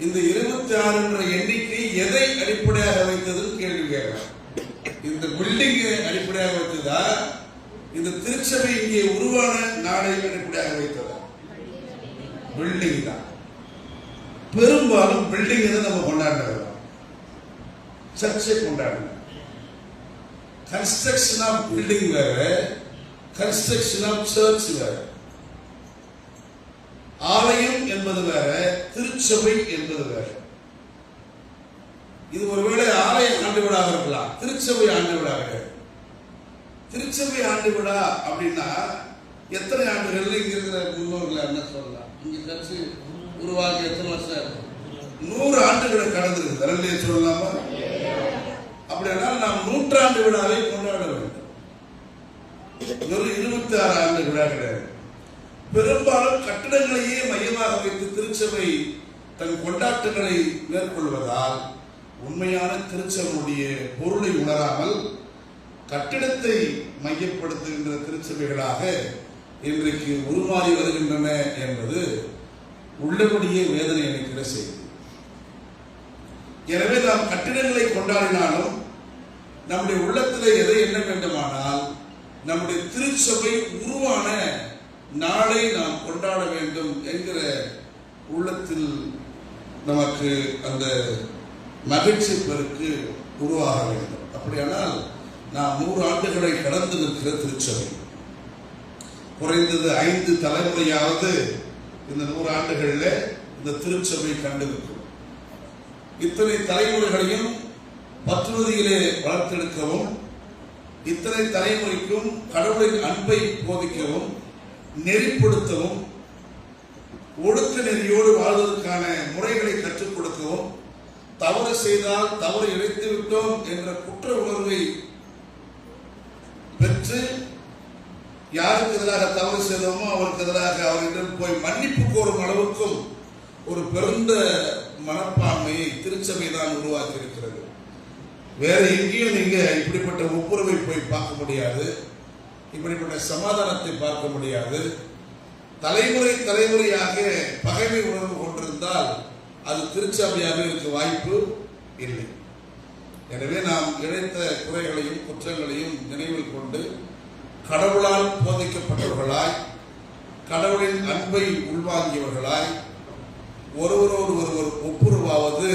இந்த 26 என்ற எண்ணிக்கை எதை அடிப்படையாக வைத்தது கேள்வி கேட்கலாம். இந்த பில்டிங் அடிப்படையாக வைத்ததா, இந்த திருச்சபை இங்கே உருவான நாளை அடிப்படையாக வைத்ததா? பில்டிங் தான். பெரும்பாலும் பில்டிங் நம்ம கொண்டாடுறோம், சர்ச்சை கொண்டாடுறோம். கன்ஸ்ட்ரக்ஷன் ஆஃப் பில்டிங் வேற, கன்ஸ்ட்ரக்ஷன் ஆஃப் சர்ச் வேற. ஆலயம் என்பது வேற, திருச்சபை என்பது வேற. இது ஒருவேளை ஆலய ஆண்டு விழாக இருக்கலாம், திருச்சபை ஆண்டு விழா கிடையாது. திருச்சபை ஆண்டு விழா அப்படின்னா எத்தனை ஆண்டுகள் இங்க இருக்கிற முன்னோர்கள் என்ன சொல்லலாம்? இங்க சர்ச்சு உருவாகி எத்தனை வருஷம் இருக்கும்? 100 ஆண்டுகளை கடந்திருக்கு. தரலையே சொல்லலாமா? அப்படியானால் நாம் 100ஆண்டு விழாவை கொண்டாட வேண்டும். ஒரு 26 ஆண்டு விழா கிடையாது. பெரும்பாலும் கட்டிடங்களையே மையமாக வைத்து திருச்சபை தன் கொண்டாட்டங்களை மேற்கொள்வதால் உண்மையான திருச்சபையுடைய பொருளை உணராமல் கட்டிடத்தை மையப்படுத்துகின்ற திருச்சபைகளாக இன்றைக்கு உருமாறி வருகின்றன என்பது உள்ளபடியே வேதனை அளிக்கிற செய்தி. எனவே நாம் கட்டிடங்களை கொண்டாடினாலும் நம்முடைய உள்ளத்தில் எதை எண்ண வேண்டுமானால் நம்முடைய திருச்சபை உருவான நாளை நாம் கொண்டாட வேண்டும் என்கிற உள்ளத்தில் நமக்கு அந்த மகிழ்ச்சி பெருக்கு உருவாக வேண்டும். அப்படியானால் நாம் 100 ஆண்டுகளை கடந்து நிற்கிற திருச்சபை, குறைந்தது 5 தலைமுறையாவது இந்த 100 ஆண்டுகளில் இந்த திருச்சபை கண்டிருக்கும். இத்தனை தலைமுறைகளையும் பற்றுறுதியிலே வளர்த்தெடுக்கவும், இத்தனை தலைமுறைக்கும் கடவுளின் அன்பை போதிக்கவும், நெறிப்படுத்தவும், ஒழுக்க நெறியோடு வாழ்வதற்கான முறைகளை கற்றுக் கொடுக்கவும், தவறு செய்தால் தவறு இழைத்து விட்டோம் என்ற குற்ற உணர்வை பெற்று யாருக்கு எதிராக தவறு செய்தோமோ அவருக்கு எதிராக அவரிடம் போய் மன்னிப்பு கோரும் அளவுக்கும் ஒரு பெருந்த மனப்பான்மையை திருச்சபை தான் உருவாக்கி இருக்கிறது. வேற எங்கேயும் நீங்க இப்படிப்பட்ட ஒப்புரவை போய் பார்க்க முடியாது, இப்படிப்பட்ட சமாதானத்தை பார்க்க முடியாது. தலைமுறை தலைமுறையாக பகைமை உணர்வு கொண்டிருந்தால் அது திருச்சபையாக இருக்க வாய்ப்பு இல்லை. எனவே நாம் இழைத்த குறைகளையும் குற்றங்களையும் நினைவில் கொண்டு கடவுளால் போதிக்கப்பட்டவர்களாய், கடவுளின் அன்பை உள்வாங்கியவர்களாய், ஒருவரோடு ஒருவர் ஒப்புரவாவது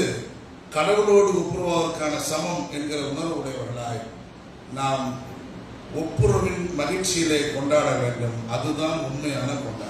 கடவுளோடு ஒப்புரவாவதற்கான சமம் என்கிற உணர்வு உடையவர்களாய் நாம் ஒப்புரவின் மகிழ்ச்சியிலே கொண்டாட வேண்டும். அதுதான் உண்மையான கொண்டாட்டம்.